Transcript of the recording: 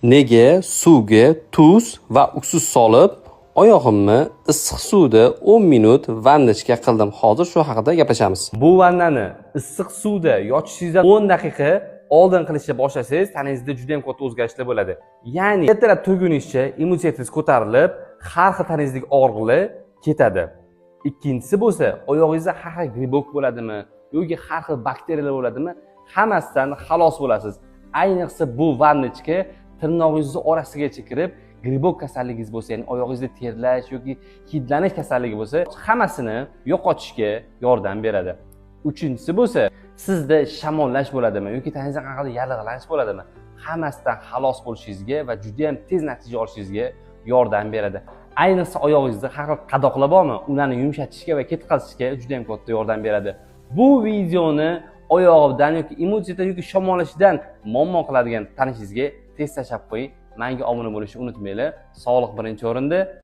Nega suvga tuz va uksus solib, oyog'imni issiq suvda 10 minut vannachka qildim. Hozir shu haqida gaplashamiz. Bu vannani issiq suvda yotishingizdan 10 daqiqa oldin qilishni boshlasangiz, tanangizda juda ham katta o'zgarishlar bo'ladi. Ya'ni ertalab turguningizcha immunitetiniz ko'tarilib, har xil tanangizdagi og'riqlar ketadi. Ikkinchisi bo'lsa, oyog'ingizda har xil gribok bo'ladimi yoki har xil bakteriyalar bo'ladimi, hammasidan xalos bo'lasiz. Ayniqsa bu vannachka tirnog'ingizni orasigacha kirib, gribok kasalligingiz bo'lsa, ya'ni oyog'ingizda terlash yoki hidlanish kasalligi bo'lsa, hammasini yo'qotishga yordam beradi. Uchinchisi bo'lsa, sizda shamollash bo'ladimi yoki tanangizda qanaqadir yallig'lanish bo'ladimi, hammasidan xalos bo'lishingizga va juda ham tez natija olishingizga yordam beradi. Ayniqsa oyog'ingizda har xil qadoqlar bormi, ularni yumshatishga va ketkazishga juda ham katta yordam beradi. Bu videoni oyog'idan yoki immunitet yoki shamollashdan muammo qiladigan tanishingizga tez tashlab qo'ying. Menga obuna bo'lishni unutmanglar. Sog'liq birinchi o'rinda.